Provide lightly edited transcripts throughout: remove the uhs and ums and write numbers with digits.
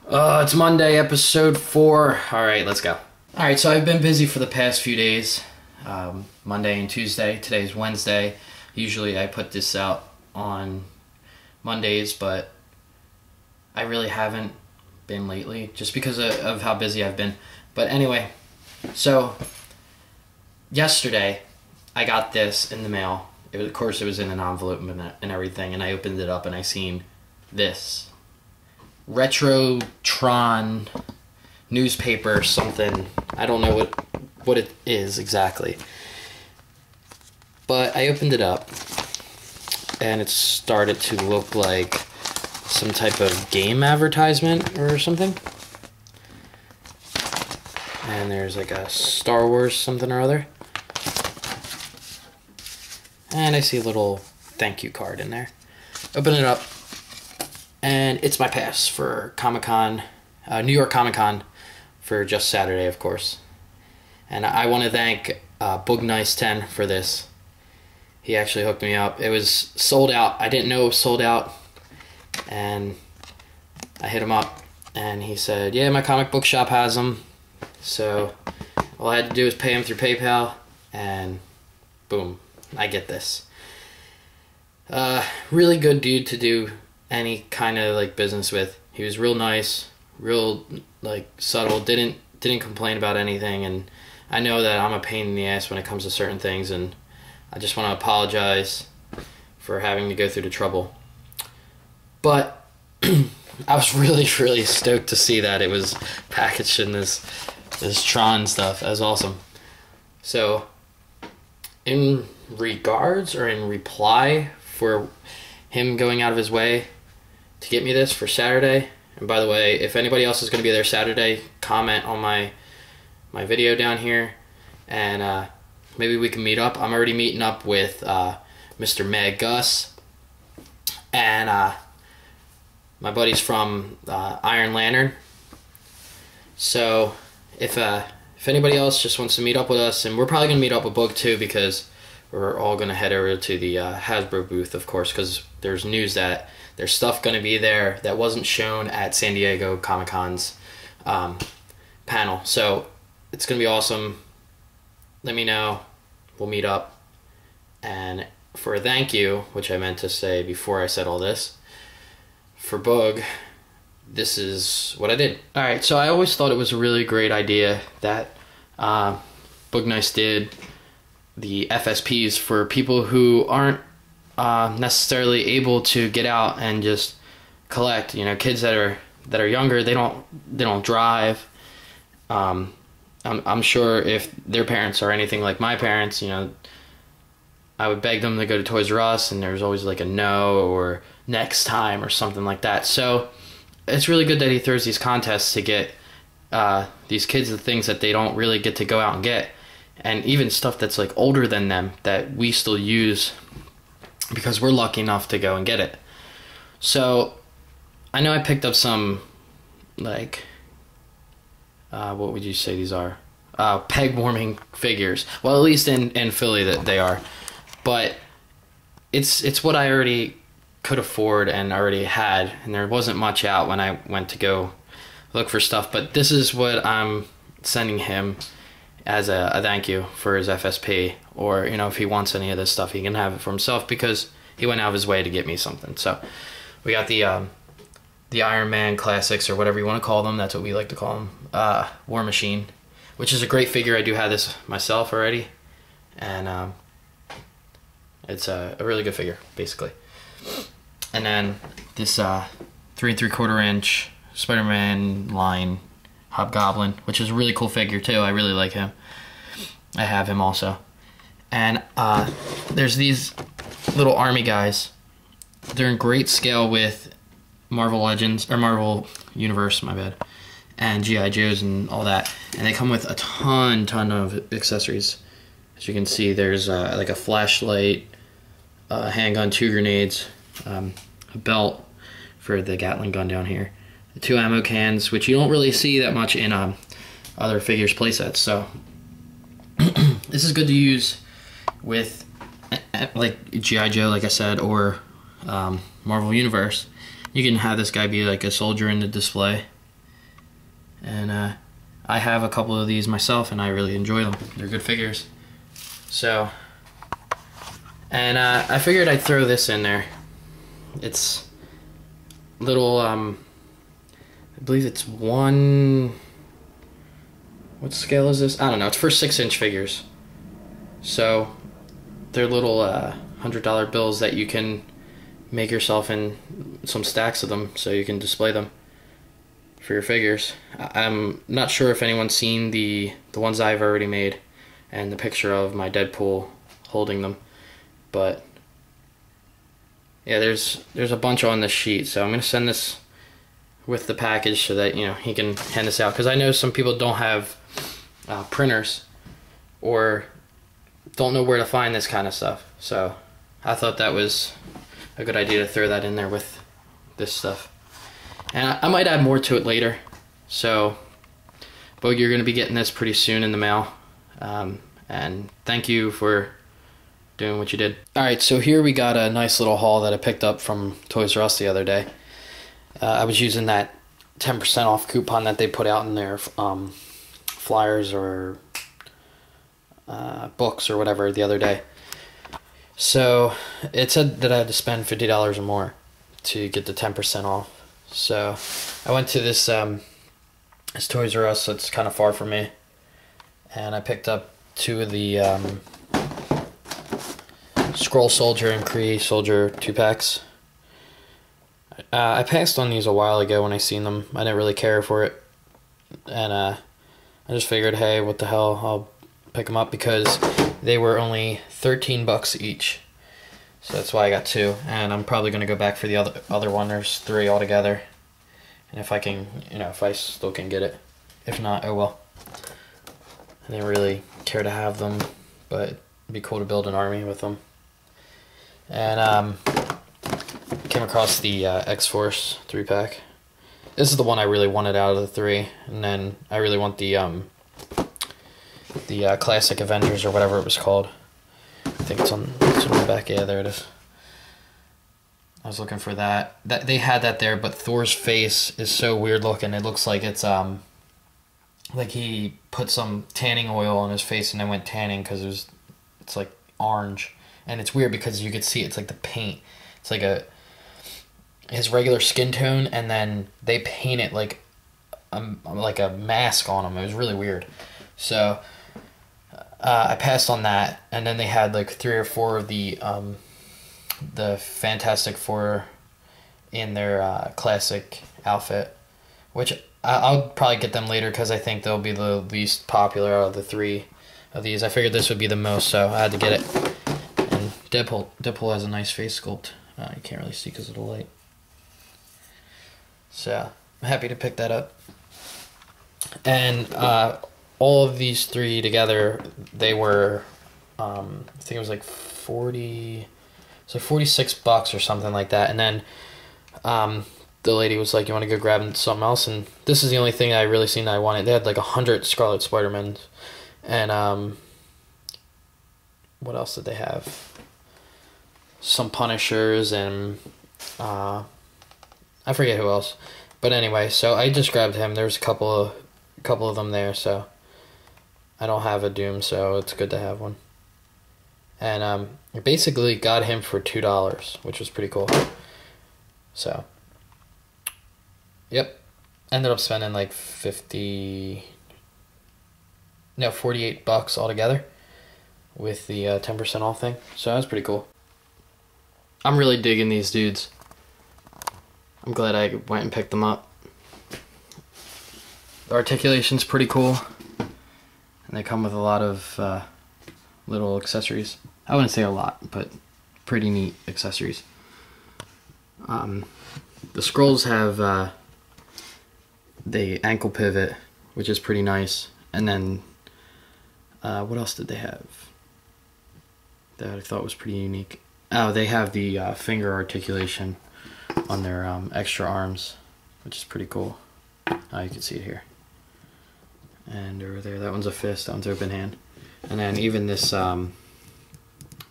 It's Monday, episode 4. Alright, let's go. Alright, so I've been busy for the past few days. Monday and Tuesday. Today's Wednesday. Usually I put this out on Mondays, but I really haven't been lately, just because of how busy I've been. But anyway, so yesterday I got this in the mail. Of course, it was in an envelope and everything, and I opened it up and I seen this. Retrotron newspaper something. I don't know what it is exactly. But I opened it up and it started to look like some type of game advertisement or something. And there's like a Star Wars something or other. And I see a little thank you card in there. Open it up. And it's my pass for Comic-Con, New York Comic-Con, for just Saturday, of course. And I want to thank Boog10 for this. He actually hooked me up. It was sold out. I didn't know it was sold out. And I hit him up, and he said, yeah, my comic book shop has them. So all I had to do was pay him through PayPal, and boom, I get this. Really good dude to do any kind of like business with. He was real nice, real like subtle, didn't complain about anything, and I know that I'm a pain in the ass when it comes to certain things, and I just want to apologize for having to go through the trouble. But I was really stoked to see that it was packaged in this Tron stuff. That was awesome. So in regards or in reply for him going out of his way to get me this for Saturday. And by the way, if anybody else is going to be there Saturday, comment on my video down here, and maybe we can meet up. I'm already meeting up with Mr. Mad Gus and my buddies from Iron Lantern. So if anybody else just wants to meet up with us, and we're probably going to meet up with Boog too, because we're all going to head over to the Hasbro booth, of course, because there's news that there's stuff going to be there that wasn't shown at San Diego Comic-Con's panel. So it's going to be awesome. Let me know. We'll meet up. And for a thank you, which I meant to say before I said all this, for Boog, this is what I did. Alright, so I always thought it was a really great idea that Boog did the FSPs for people who aren't necessarily able to get out and just collect. You know, kids that are younger, they don't drive. I'm sure if their parents are anything like my parents, you know, I would beg them to go to Toys R Us, and there's always like a no or next time or something like that. So it's really good that he throws these contests to get these kids the things that they don't really get to go out and get, and even stuff that's like older than them that we still use because we're lucky enough to go and get it. So I know I picked up some, like, what would you say these are? Peg warming figures. Well, at least in Philly that they are. But it's what I already could afford and already had, and there wasn't much out when I went to go look for stuff. But this is what I'm sending him as a thank you for his FSP, or, you know, if he wants any of this stuff, he can have it for himself because he went out of his way to get me something. So we got the Iron Man classics, or whatever you want to call them. That's what we like to call them. War Machine, which is a great figure. I do have this myself already, and it's a really good figure, basically. And then this 3 3/4 inch Spider-Man line Hobgoblin, which is a really cool figure too. I really like him. I have him also. And there's these little army guys. They're in great scale with Marvel Legends, or Marvel Universe, my bad, and G.I. Joes and all that. And they come with a ton of accessories. As you can see, there's like a flashlight, a handgun, 2 grenades, a belt for the Gatling gun down here, 2 ammo cans, which you don't really see that much in other figures playsets. So this is good to use with like G.I. Joe, like I said, or Marvel Universe. You can have this guy be like a soldier in the display, And I have a couple of these myself, and I really enjoy them. They're good figures. So, and I figured I'd throw this in there. It's little, I believe it's one, what scale is this? I don't know, it's for 6-inch figures. So, they're little $100 bills that you can make yourself in some stacks of them so you can display them for your figures. I'm not sure if anyone's seen the ones I've already made and the picture of my Deadpool holding them, but yeah, there's a bunch on this sheet, so I'm gonna send this with the package so that, you know, he can hand this out, because I know some people don't have printers or don't know where to find this kind of stuff, so I thought that was a good idea to throw that in there with this stuff. And I might add more to it later, so but you're gonna be getting this pretty soon in the mail. And thank you for doing what you did. Alright, so here we got a nice little haul that I picked up from Toys R Us the other day. I was using that 10% off coupon that they put out in their flyers or books or whatever the other day. So it said that I had to spend $50 or more to get the 10% off. So I went to this Toys R Us that's kind of far from me, and I picked up 2 of the Skrull Soldier and Kree Soldier 2-packs. I passed on these a while ago when I seen them. I didn't really care for it, and I just figured, hey, what the hell, I'll pick them up, because they were only $13 each. So that's why I got 2, and I'm probably going to go back for the other one. There's 3 altogether, and if I can, you know, if I still can get it. If not, oh well. I didn't really care to have them, but it'd be cool to build an army with them. And came across the X-Force 3-pack. This is the one I really wanted out of the 3, and then I really want the Classic Avengers or whatever it was called. I think it's on the back. Yeah, there it is. I was looking for that. They had that there, but Thor's face is so weird looking. It looks like it's like he put some tanning oil on his face and then went tanning, because it's like orange, and it's weird because you could see it's like the paint. It's like his regular skin tone, and then they paint it like a mask on him. It was really weird. So I passed on that, and then they had like 3 or 4 of the Fantastic Four in their classic outfit, which I'll probably get them later because I think they'll be the least popular out of the 3 of these. I figured this would be the most, so I had to get it. And Deadpool has a nice face sculpt. You can't really see because of the light. So I'm happy to pick that up. And all of these 3 together, they were, I think it was like $46 or something like that. And then the lady was like, you want to go grab something else? And this is the only thing I really seen that I wanted. They had like 100 Scarlet Spider-Mans. And what else did they have? Some Punishers and I forget who else. But anyway, so I just grabbed him. There's a couple of them there, so I don't have a Doom, so it's good to have one. And I basically got him for $2, which was pretty cool. So, yep. Ended up spending like $48 altogether with the 10% off thing. So that was pretty cool. I'm really digging these dudes. I'm glad I went and picked them up. The articulation's pretty cool, and they come with a lot of little accessories. I wouldn't say a lot, but pretty neat accessories. The Skrulls have the ankle pivot, which is pretty nice, and then what else did they have that I thought was pretty unique? Oh, they have the finger articulation on their extra arms, which is pretty cool. You can see it here. And over there, that one's a fist, that one's open hand. And then even this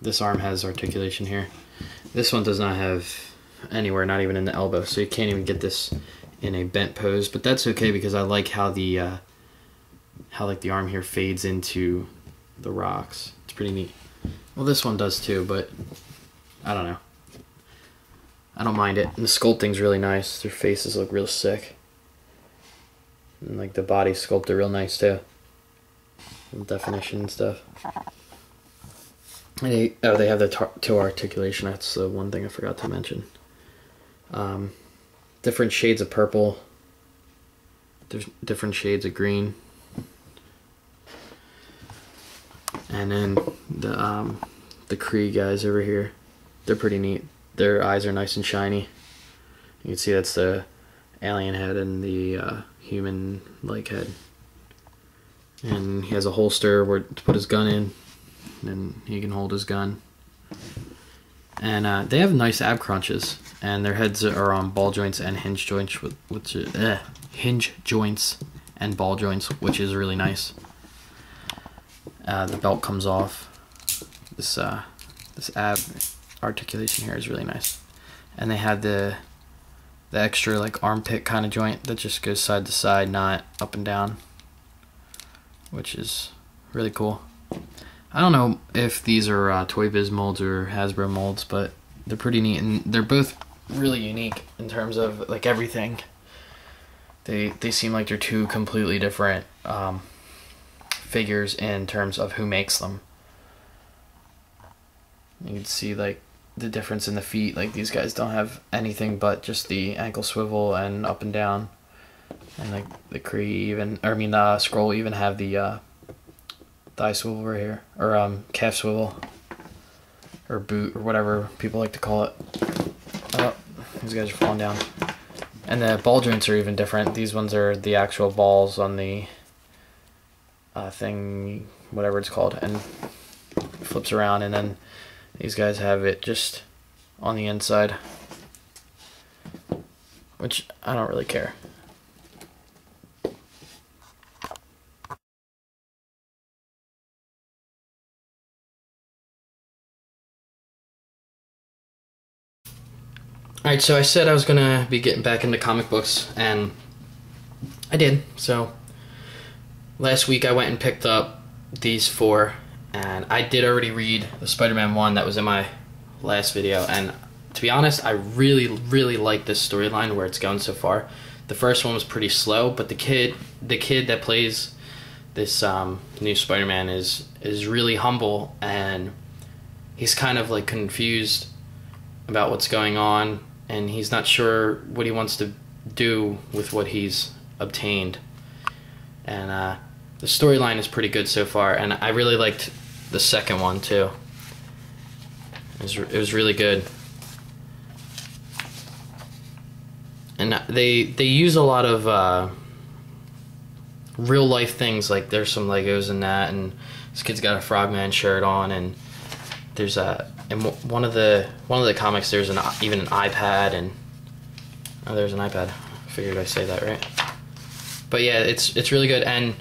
this arm has articulation here. This one does not have anywhere, not even in the elbow, so you can't even get this in a bent pose, but that's okay because I like how the arm here fades into the rocks. It's pretty neat. Well, this one does too, but I don't know. I don't mind it. And the sculpting's really nice. Their faces look real sick. And like the body sculpted real nice too. And definition and stuff. And they have the toe articulation. That's the one thing I forgot to mention. Different shades of purple. There's different shades of green. And then the Kree guys over here, they're pretty neat. Their eyes are nice and shiny. You can see that's the alien head and the human-like head. And he has a holster where to put his gun in, and he can hold his gun. And they have nice ab crunches, and their heads are on ball joints and hinge joints, hinge joints and ball joints, which is really nice. The belt comes off. This ab articulation here is really nice, and they have the extra like armpit kind of joint that just goes side to side, not up and down, which is really cool. I don't know if these are Toy Biz molds or Hasbro molds, but they're pretty neat, and they're both really unique in terms of like everything. They seem like they're two completely different figures in terms of who makes them. You can see like the difference in the feet. Like these guys don't have anything but just the ankle swivel and up and down, and like the Kree even, or I mean the Skrull even have the thigh swivel right here, or calf swivel, or boot, or whatever people like to call it. Oh, these guys are falling down. And the ball joints are even different. These ones are the actual balls on the thing, whatever it's called, and it flips around, and then these guys have it just on the inside, which I don't really care. Alright, so I said I was gonna be getting back into comic books, and I did. So last week I went and picked up these four, and I did already read the Spider-Man one that was in my last video, and to be honest, I really, really like this storyline where it's going so far. The first one was pretty slow, but the kid that plays this new Spider-Man is really humble, and he's kind of like confused about what's going on, and he's not sure what he wants to do with what he's obtained. And the storyline is pretty good so far, and I really liked the second one too. It was really good. And they use a lot of real life things, like there's some Legos in that, and this kid's got a Frogman shirt on, and there's in one of the comics there's even an iPad, and oh, there's an iPad. I figured I'd say that right. But yeah, it's really good. And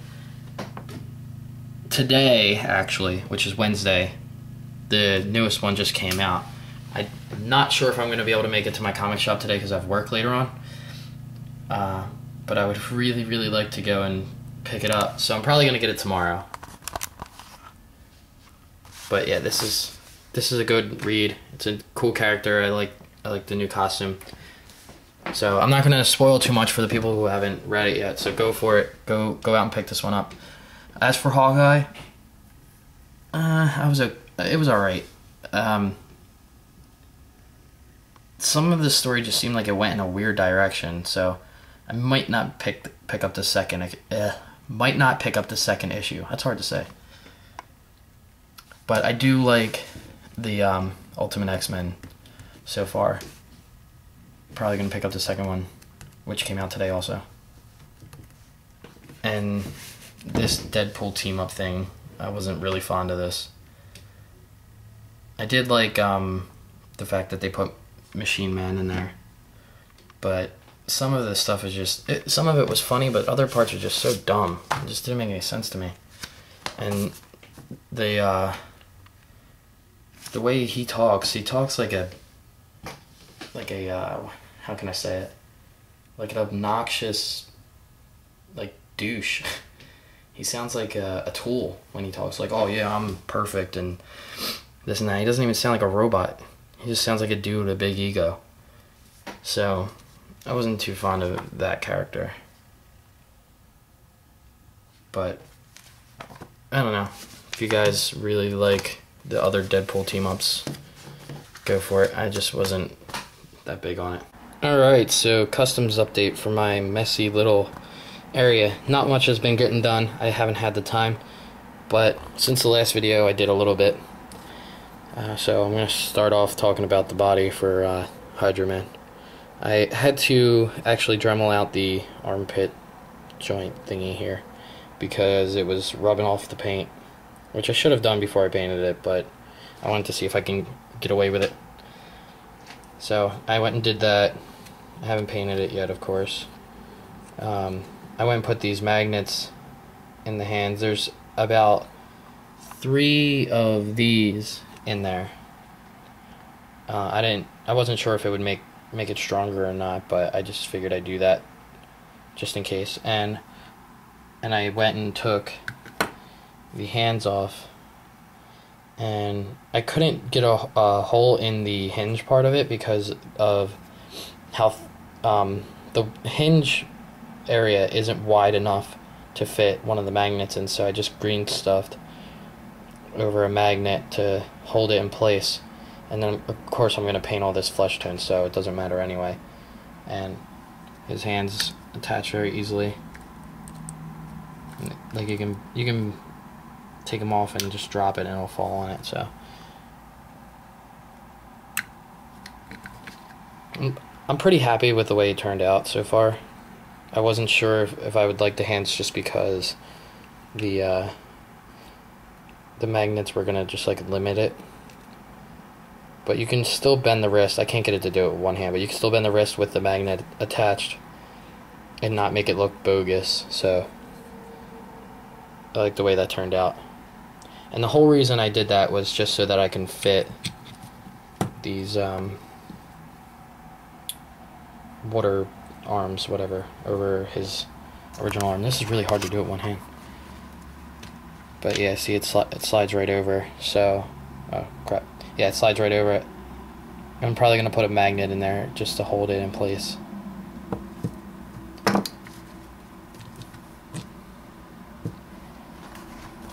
today, actually, which is Wednesday, the newest one just came out. I'm not sure if I'm going to be able to make it to my comic shop today because I have work later on. But I would really, really like to go and pick it up. So I'm probably going to get it tomorrow. But yeah, this is a good read. It's a cool character. I like the new costume. So I'm not going to spoil too much for the people who haven't read it yet. So go for it. Go out and pick this one up. As for Hawkeye, it was alright. Some of the story just seemed like it went in a weird direction, so I might not pick up the second issue. That's hard to say. But I do like the Ultimate X-Men so far. Probably gonna pick up the second one, which came out today also. And this Deadpool team-up thing, I wasn't really fond of this. I did like the fact that they put Machine Man in there, but some of the stuff is just some of it was funny, but other parts are just so dumb. It just didn't make any sense to me. And the way he talks like a how can I say it, like an obnoxious, like, douche. He sounds like a tool when he talks. Like, oh yeah, I'm perfect and this and that. He doesn't even sound like a robot. He just sounds like a dude with a big ego. So I wasn't too fond of that character. But I don't know. If you guys really like the other Deadpool team-ups, go for it. I just wasn't that big on it. Alright, so customs update for my messy little area. Not much has been getting done. I haven't had the time, but since the last video I did a little bit. So I'm going to start off talking about the body for Hydro Man. I had to actually Dremel out the armpit joint thingy here because it was rubbing off the paint, which I should have done before I painted it, but I wanted to see if I can get away with it. So I went and did that. I haven't painted it yet, of course. I went and put these magnets in the hands. There's about 3 of these in there. I wasn't sure if it would make it stronger or not, but I just figured I'd do that just in case. And I went and took the hands off, and I couldn't get a hole in the hinge part of it because of how the hinge area isn't wide enough to fit one of the magnets in, so I just green stuffed over a magnet to hold it in place. And then of course I'm going to paint all this flesh tone, so it doesn't matter anyway. And his hands attach very easily. Like you can take them off and just drop it and it'll fall on it. So I'm pretty happy with the way it turned out so far. I wasn't sure if I would like the hands just because the magnets were gonna just like limit it. But you can still bend the wrist. I can't get it to do it with one hand, but you can still bend the wrist with the magnet attached and not make it look bogus. So I like the way that turned out. And the whole reason I did that was just so that I can fit these water arms, whatever, over his original arm. This is really hard to do with one hand. But yeah, see, it slides right over. So, oh crap. Yeah, it slides right over it. I'm probably going to put a magnet in there just to hold it in place.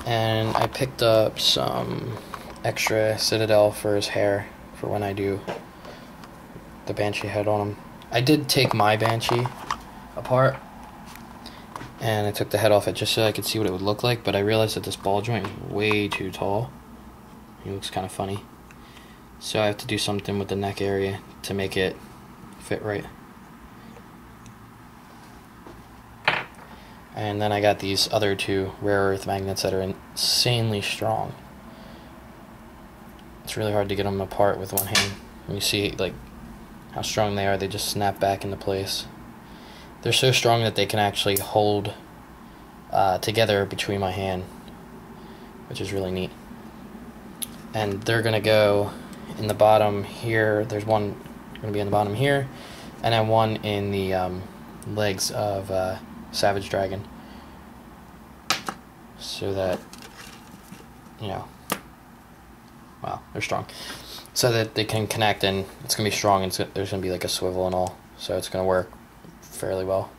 And I picked up some extra Citadel for his hair for when I do the Banshee head on him. I did take my Banshee apart and I took the head off it just so I could see what it would look like, but I realized that this ball joint is way too tall. He looks kind of funny. So I have to do something with the neck area to make it fit right. And then I got these other 2 rare earth magnets that are insanely strong. It's really hard to get them apart with one hand. When you see like how strong they are, they just snap back into place. They're so strong that they can actually hold together between my hand, which is really neat. And they're gonna go in the bottom here. There's one gonna be in the bottom here, and then one in the legs of Savage Dragon, so that, you know, wow, they're strong, so that they can connect, and it's gonna be strong, and there's gonna be like a swivel and all, so it's gonna work fairly well.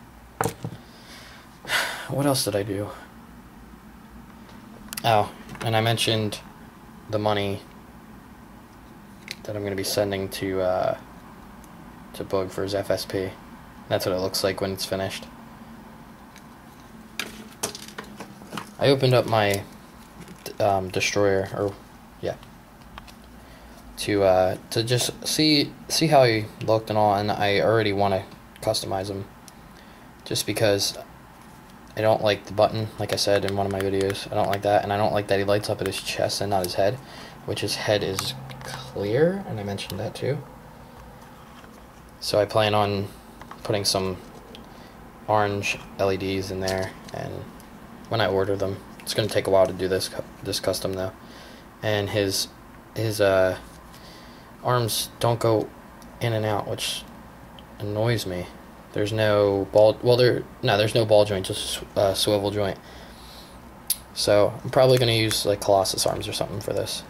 What else did I do? Oh, and I mentioned the money that I'm gonna be sending to Boog for his FSP. That's what it looks like when it's finished. I opened up my destroyer, or yeah, to just see how he looked and all, and I already want to customize him, just because I don't like the button, like I said in one of my videos. I don't like that, and I don't like that he lights up at his chest and not his head, which his head is clear, and I mentioned that too. So I plan on putting some orange LEDs in there, and when I order them, it's going to take a while to do this custom though. And his arms don't go in and out, which annoys me. There's no ball. Well, there's no ball joint, just swivel joint. So I'm probably gonna use like Colossus arms or something for this.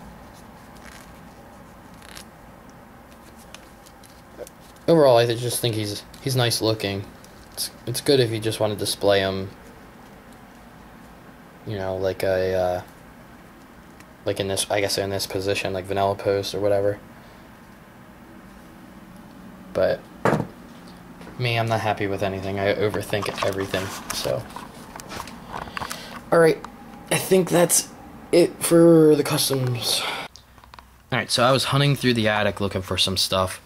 Overall, I just think he's nice looking. It's good if you just want to display him. You know, like a like in this, I guess in this position, like vanilla post or whatever. But me, I'm not happy with anything. I overthink everything. So, all right, I think that's it for the customs. All right, so I was hunting through the attic looking for some stuff,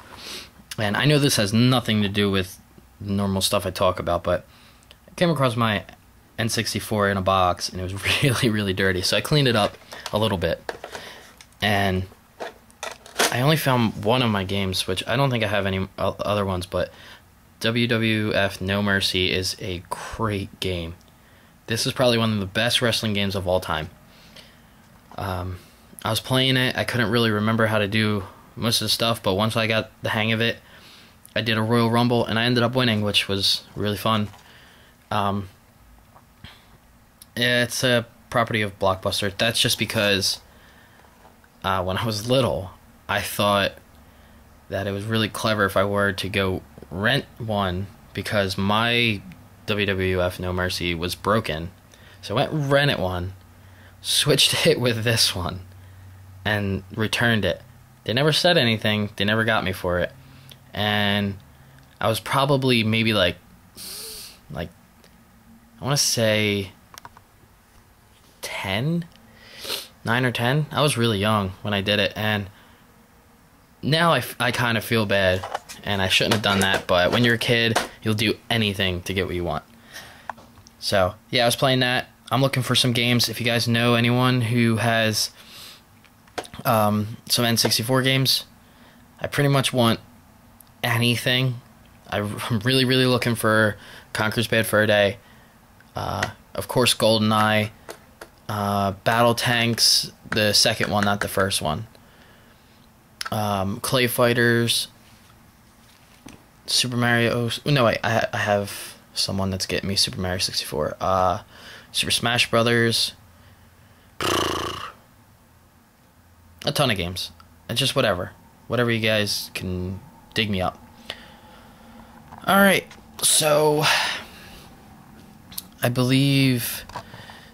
and I know this has nothing to do with normal stuff I talk about, but I came across my N64 in a box, and it was really, really dirty. So I cleaned it up a little bit, and I only found one of my games, which I don't think I have any other ones, but WWF No Mercy is a great game. This is probably one of the best wrestling games of all time. I was playing it, I couldn't really remember how to do most of the stuff, but once I got the hang of it, I did a Royal Rumble, and I ended up winning, which was really fun. It's a property of Blockbuster. That's just because when I was little, I thought that it was really clever if I were to go rent one, because my WWF No Mercy was broken. So I went and rented one, switched it with this one, and returned it. They never said anything. They never got me for it. And I was probably maybe like I want to say 10, 9 or 10. I was really young when I did it, and now I kind of feel bad, and I shouldn't have done that, but when you're a kid, you'll do anything to get what you want. So, yeah, I was playing that. I'm looking for some games. If you guys know anyone who has some N64 games, I pretty much want anything. I'm really, really looking for Conker's Bad Fur Day. Of course, GoldenEye. Battle Tanks, the second one, not the first one. Clay Fighters. Super Mario. No, wait, I have someone that's getting me Super Mario 64. Super Smash Brothers. A ton of games. And just whatever. Whatever you guys can dig me up. Alright, so I believe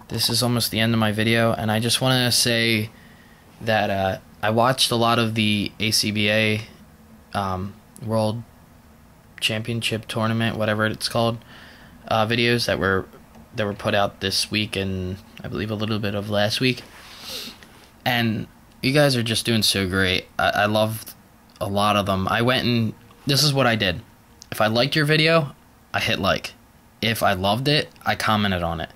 this is almost the end of my video, and I just want to say that I watched a lot of the a.c.b.a. World Championship Tournament, whatever it's called, videos that were put out this week and I believe a little bit of last week. And you guys are just doing so great. I loved a lot of them. I went and this is what I did. If I liked your video, I hit like. If I loved it, I commented on it.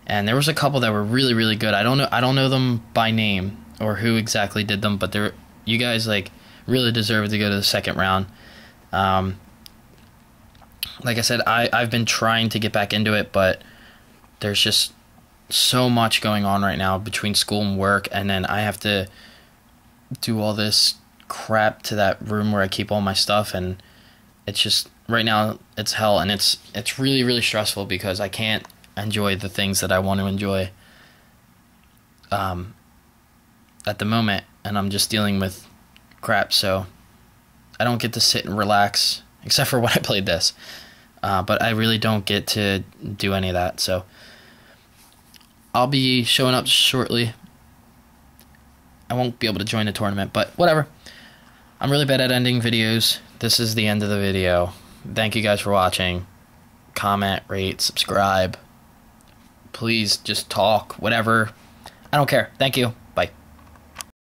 And there was a couple that were really, really good. I don't know them by name or who exactly did them, but you guys like really deserve to go to the second round. Like I said, I've been trying to get back into it, but there's just so much going on right now between school and work, and then I have to do all this crap to that room where I keep all my stuff, and it's just right now it's hell, and it's really, really stressful because I can't enjoy the things that I want to enjoy at the moment, and I'm just dealing with crap, so I don't get to sit and relax except for when I played this, but I really don't get to do any of that. So I'll be showing up shortly. I won't be able to join the tournament, but whatever. I'm really bad at ending videos. This is the end of the video. Thank you guys for watching. Comment, rate, subscribe. Please just talk, whatever. I don't care. Thank you.